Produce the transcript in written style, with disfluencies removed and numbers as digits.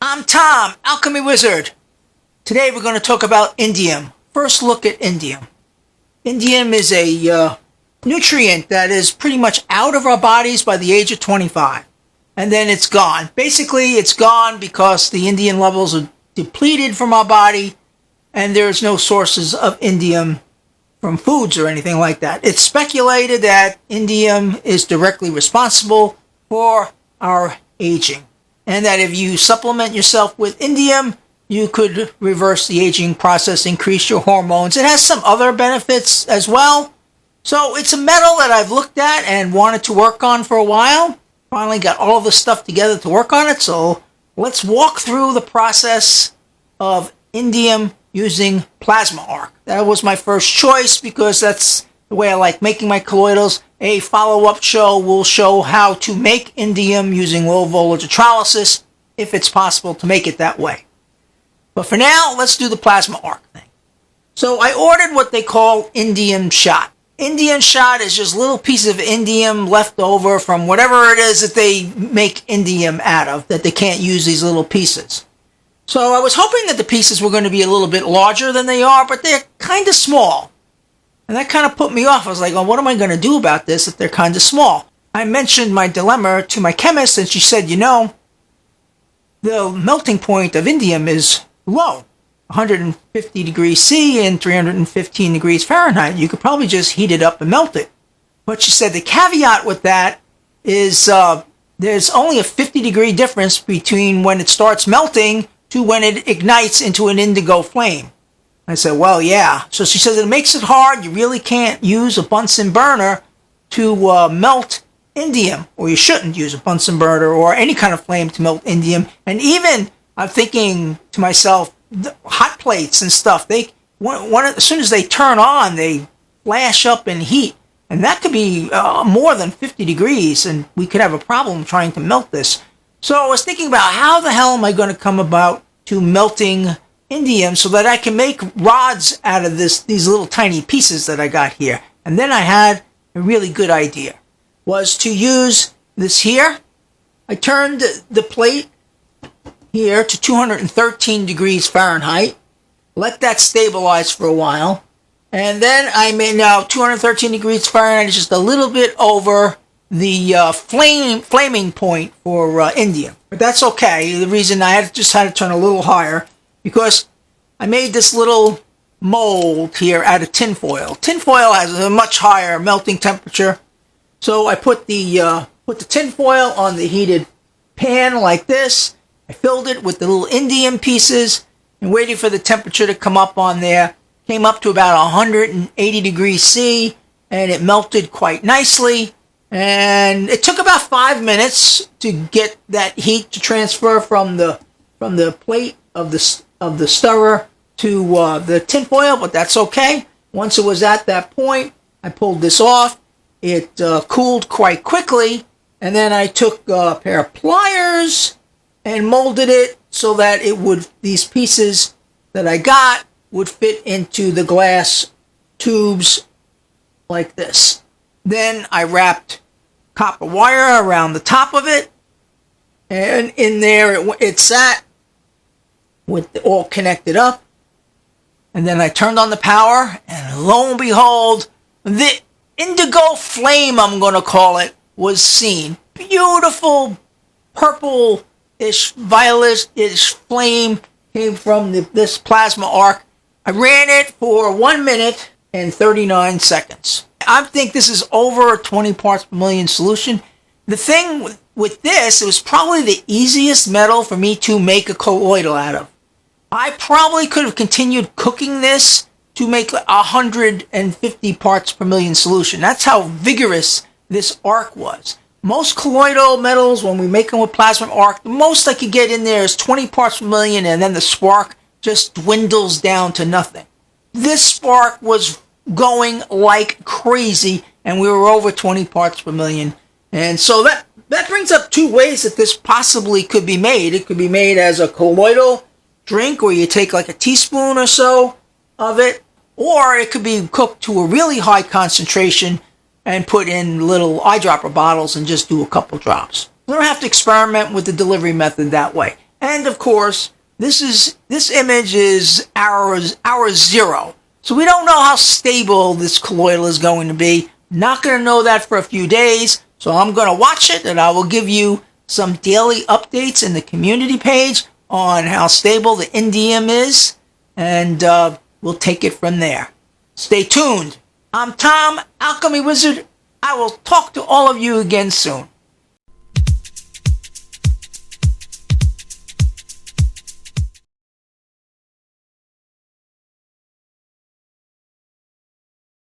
I'm Tom, Alchemy Wizard. Today we're going to talk about indium. First look at indium. Indium is a nutrient that is pretty much out of our bodies by the age of 25. And then it's gone. Basically, it's gone because the indium levels are depleted from our body and there's no sources of indium from foods or anything like that. It's speculated that indium is directly responsible for our aging, and that if you supplement yourself with indium, you could reverse the aging process, increase your hormones. It has some other benefits as well. So it's a metal that I've looked at and wanted to work on for a while. Finally got all of the stuff together to work on it. So let's walk through the process of indium using plasma arc. That was my first choice because that's the way I like making my colloidals. A follow-up show will show how to make indium using low voltage electrolysis, if it's possible to make it that way. But for now, let's do the plasma arc thing. So I ordered what they call Indium Shot. Indium Shot is just little pieces of indium left over from whatever it is that they make indium out of, that they can't use these little pieces. So I was hoping that the pieces were going to be a little bit larger than they are, but they're kind of small. And that kind of put me off. I was like, well, what am I going to do about this if they're kind of small? I mentioned my dilemma to my chemist, and she said, the melting point of indium is low, 150 degrees C and 315 degrees Fahrenheit. You could probably just heat it up and melt it. But she said the caveat with that is there's only a 50-degree difference between when it starts melting to when it ignites into an indigo flame. I said, well, yeah. So she says it makes it hard. You really can't use a Bunsen burner to melt indium, or you shouldn't use a Bunsen burner or any kind of flame to melt indium. And even, I'm thinking to myself, the hot plates and stuff, as soon as they turn on, they flash up in heat. And that could be more than 50 degrees, and we could have a problem trying to melt this. So I was thinking about how the hell am I going to come about to melting indium so that I can make rods out of these little tiny pieces that I got here. And then I had a really good idea, was to use this here. I turned the plate here to 213 degrees Fahrenheit, let that stabilize for a while, and then I made now 213 degrees Fahrenheit is just a little bit over the flaming point for indium. But that's okay. The reason I just had to turn a little higher, because I made this little mold here out of tinfoil. Tinfoil has a much higher melting temperature. So I put the tinfoil on the heated pan like this. I filled it with the little indium pieces and waited for the temperature to come up on there. Came up to about 180 degrees C, and it melted quite nicely. And it took about 5 minutes to get that heat to transfer from the plate of the stirrer to the tinfoil, but that's okay. Once it was at that point, I pulled this off. It cooled quite quickly, and then I took a pair of pliers and molded it so that these pieces that I got would fit into the glass tubes like this. Then I wrapped copper wire around the top of it, and in there it sat with all connected up. And then I turned on the power, and lo and behold, the indigo flame, I'm going to call it, was seen. Beautiful purple-ish, violet-ish flame came from this plasma arc. I ran it for 1 minute and 39 seconds. I think this is over a 20 parts per million solution. The thing with this, it was probably the easiest metal for me to make a colloidal out of. I probably could have continued cooking this to make 150 parts per million solution. That's how vigorous this arc was. Most colloidal metals, when we make them with plasma arc, the most I could get in there is 20 parts per million, and then the spark just dwindles down to nothing. This spark was going like crazy, and we were over 20 parts per million. And so that brings up two ways that this possibly could be made. It could be made as a colloidal drink, where you take like a teaspoon or so of it, or it could be cooked to a really high concentration and put in little eyedropper bottles and just do a couple drops. You don't have to experiment with the delivery method that way. And of course, this image is hour 0. So we don't know how stable this colloidal is going to be. Not going to know that for a few days. So I'm going to watch it, and I will give you some daily updates in the community page on how stable the indium is, and we'll take it from there. Stay tuned. I'm Tom, Alchemy Wizard. I will talk to all of you again soon.